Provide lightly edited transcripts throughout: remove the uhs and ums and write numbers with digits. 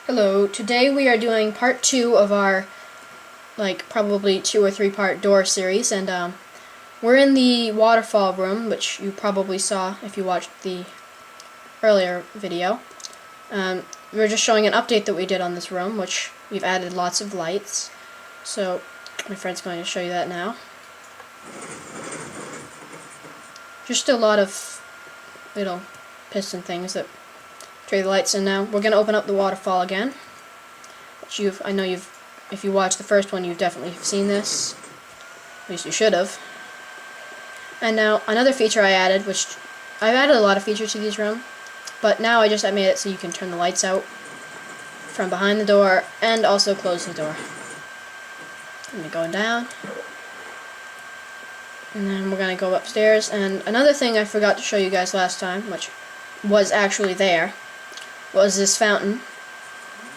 Hello, today we are doing part 2 of our probably 2 or 3 part door series, and we're in the waterfall room, which you probably saw if you watched the earlier video. We're just showing an update that we did on this room, which we've added lots of lights. So my friend's going to show you that now. Just a lot of little piston things that trade the lights, and now we're going to open up the waterfall again. Which if you watched the first one, you've definitely seen this. At least you should have. And now another feature I added, which I've added a lot of features to this room, but now I made it so you can turn the lights out from behind the door and also close the door. And we're going down. And then we're going to go upstairs. And another thing I forgot to show you guys last time, which was actually there, was this fountain.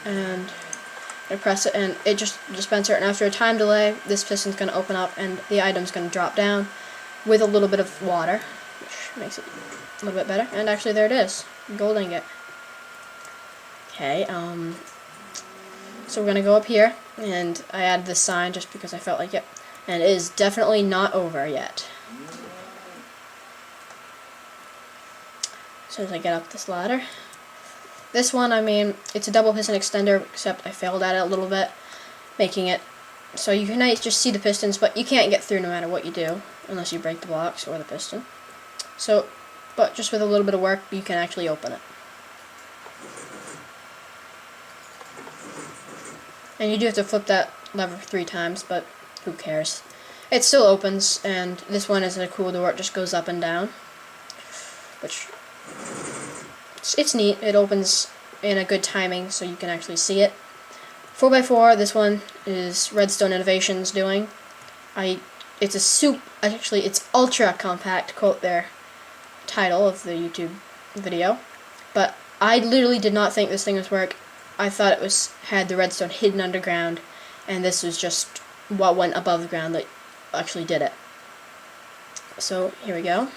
And I press it and it just dispenser, and after a time delay this piston's going to open up and the item's going to drop down with a little bit of water, which makes it a little bit better. And actually there it is, gold ingot. Okay, so we're going to go up here, and I added this sign just because I felt like it, and it is definitely not over yet. So as I get up this ladder, this one, it's a double piston extender, except I failed at it a little bit, making it so you can just see the pistons, but you can't get through no matter what you do, unless you break the blocks or the piston. So, but just with a little bit of work, you can actually open it. And you do have to flip that lever 3 times, but who cares? It still opens, and this one is a cool door, it just goes up and down, which it's neat. It opens in a good timing so you can actually see it. 4x4, this one is Redstone Innovations doing. It's ultra compact, quote their title of the YouTube video. But I literally did not think this thing would work. I thought it had the redstone hidden underground, and this was just what went above the ground that actually did it. So here we go.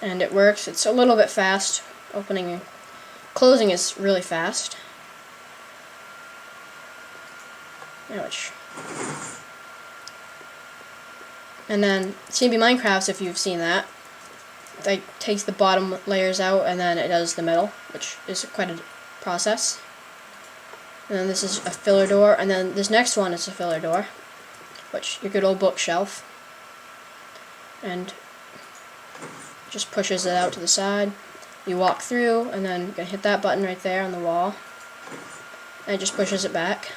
And it works. It's a little bit fast. Opening and closing is really fast. And then CNB Minecraft, if you've seen that, it takes the bottom layers out and then it does the middle, which is quite a process. And then this is a filler door, and then this next one is a filler door, which your good old bookshelf. And just pushes it out to the side. You walk through, and then you're going to hit that button right there on the wall, and it just pushes it back.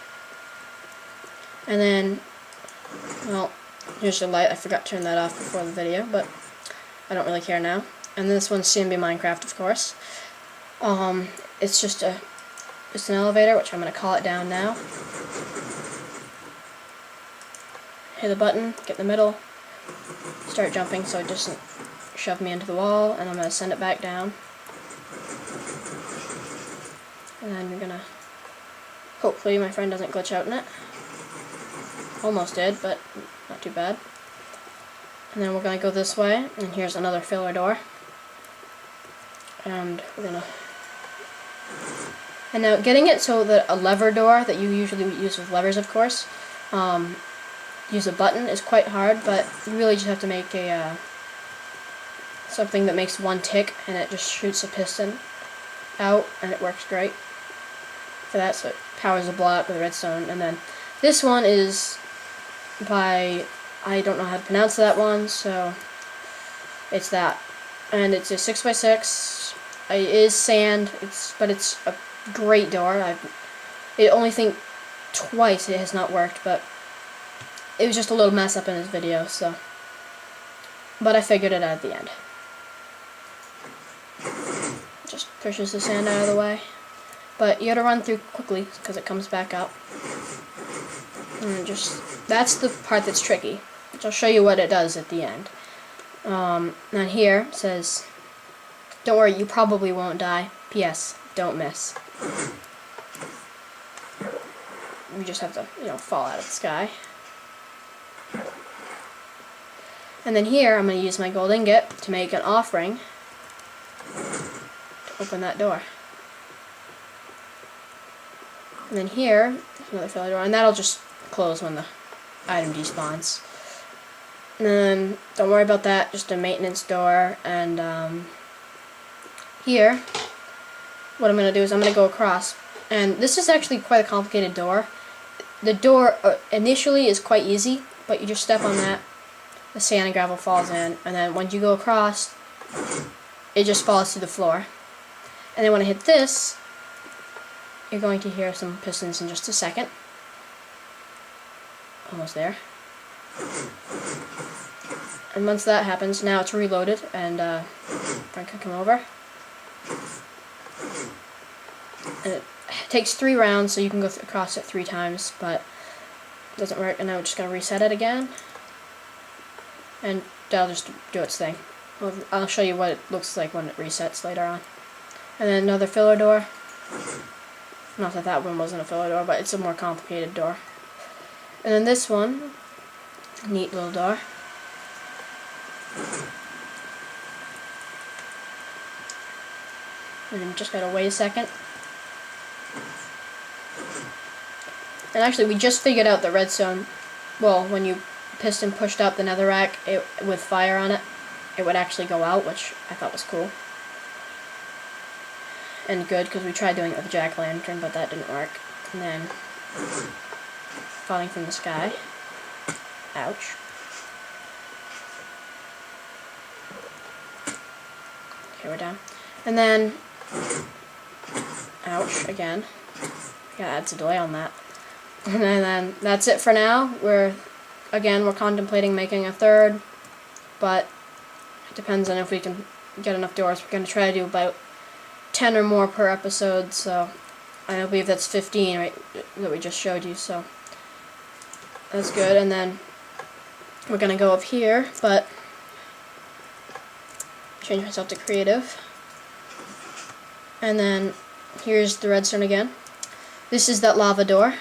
And then, well, here's the light. I forgot to turn that off before the video, but I don't really care now. And this one's CNB Minecraft, of course. It's just an elevator, which I'm going to call it down now. Hit the button, get in the middle, start jumping so it doesn't shove me into the wall, and I'm going to send it back down. And then you're going to, hopefully my friend doesn't glitch out in it. Almost did, but not too bad. And then we're going to go this way, and here's another filler door. And we're going to... And now getting it so that a lever door that you usually use with levers, of course, use a button is quite hard, but you really just have to make something that makes one tick, and it just shoots a piston out, and it works great for that. So it powers a block with redstone. And then this one is by, I don't know how to pronounce that one, so it's that, and it's a 6x6. It is sand, but it's a great door. I only think twice it has not worked, but it was just a little mess up in this video, so, but I figured it out at the end. Just pushes the sand out of the way, but you gotta run through quickly because it comes back up. And that's the part that's tricky, which I'll show you what it does at the end. And here it says, "Don't worry, you probably won't die. P.S. Don't miss." You just have to, fall out of the sky. And then here, I'm going to use my gold ingot to make an offering to open that door. And then here, another filler door, and that'll just close when the item despawns. And then, don't worry about that, just a maintenance door. And here, what I'm going to do is I'm going to go across. And this is actually quite a complicated door. The door initially is quite easy, but you just step on that, the sand and gravel falls in, and then when you go across, it just falls to the floor. And then when I hit this, you're going to hear some pistons in just a second. Almost there. And once that happens, now it's reloaded, and Frank can come over. And it takes 3 rounds, so you can go across it 3 times, but it doesn't work, and now we're just going to reset it again. And that'll just do its thing. I'll show you what it looks like when it resets later on. And then another filler door. Not that that one wasn't a filler door, but it's a more complicated door. And then this one, neat little door. And then just gotta wait a second. And actually, we just figured out the redstone. Well, when you piston pushed up the netherrack with fire on it, it would actually go out, which I thought was cool. And good, because we tried doing it with a jack-o'-lantern, but that didn't work. And then, falling from the sky. Ouch. Okay, we're down. And then, ouch, again. Gotta add some delay on that. And then, that's it for now. We're contemplating making a third, but it depends on if we can get enough doors. We're going to try to do about 10 or more per episode, so I believe that's 15, right, that we just showed you, so that's good. And then we're going to go up here, but change myself to creative. And then here's the redstone again. This is that lava door.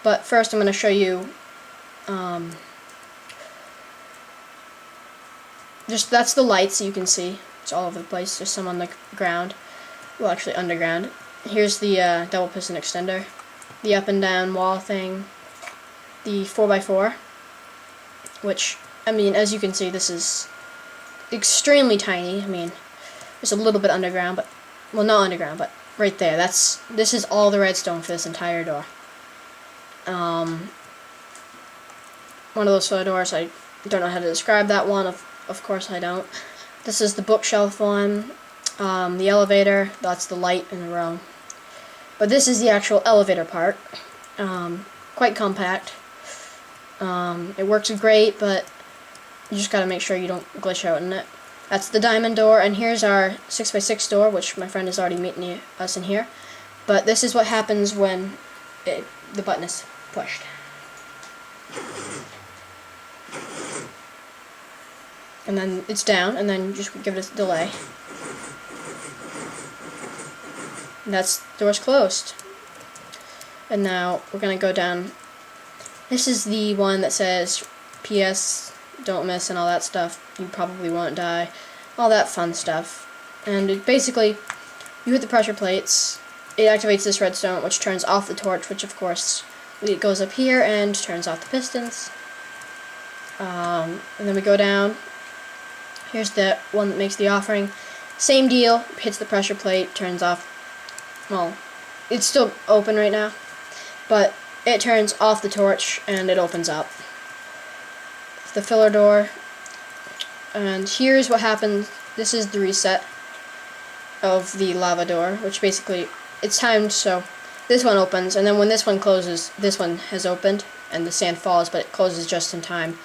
But first I'm going to show you that's the light, so you can see. It's all over the place. There's some on the ground. Well, actually underground. Here's the double piston extender. The up and down wall thing. The 4x4. Which, I mean, as you can see, this is extremely tiny. I mean, there's a little bit underground, but, well, not underground, but right there. This is all the redstone for this entire door. One of those photo doors, I don't know how to describe that one. Of course I don't. This is the bookshelf one. The elevator, that's the light in the row. But this is the actual elevator part. Quite compact. It works great, but you just gotta make sure you don't glitch out in it. That's the diamond door, and here's our 6x6 door, which my friend is already meeting us in here. But this is what happens when the button is pushed. And then it's down, and then you just give it a delay. And that's door's closed. And now we're gonna go down. This is the one that says PS, don't miss, and all that stuff. You probably won't die. All that fun stuff. And basically, you hit the pressure plates, it activates this redstone, which turns off the torch, which of course it goes up here and turns off the pistons. And then we go down. Here's the one that makes the offering. Same deal, hits the pressure plate, turns off. Well, it's still open right now, but it turns off the torch and it opens up. The filler door. And here's what happens. This is the reset of the lava door, which basically, it's timed, so this one opens, and then when this one closes, this one has opened, and the sand falls, but it closes just in time.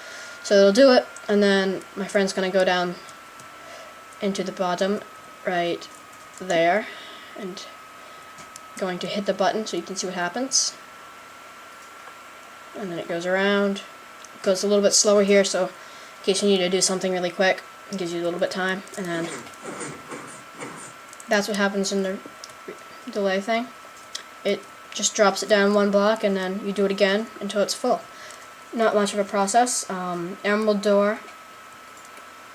So it'll do it, and then my friend's going to go down into the bottom, right there, and going to hit the button so you can see what happens. And then it goes around. It goes a little bit slower here, so in case you need to do something really quick, it gives you a little bit of time, and then that's what happens in the delay thing. It just drops it down 1 block, and then you do it again until it's full. Not much of a process. Emerald door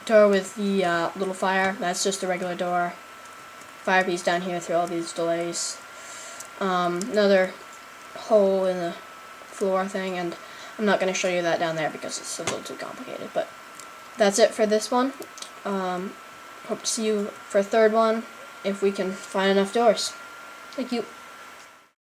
with the little fire, that's just a regular door. Fire piece down here through all these delays. another hole in the floor thing, and I'm not going to show you that down there because it's a little too complicated, but that's it for this one. Hope to see you for a third one if we can find enough doors. Thank you.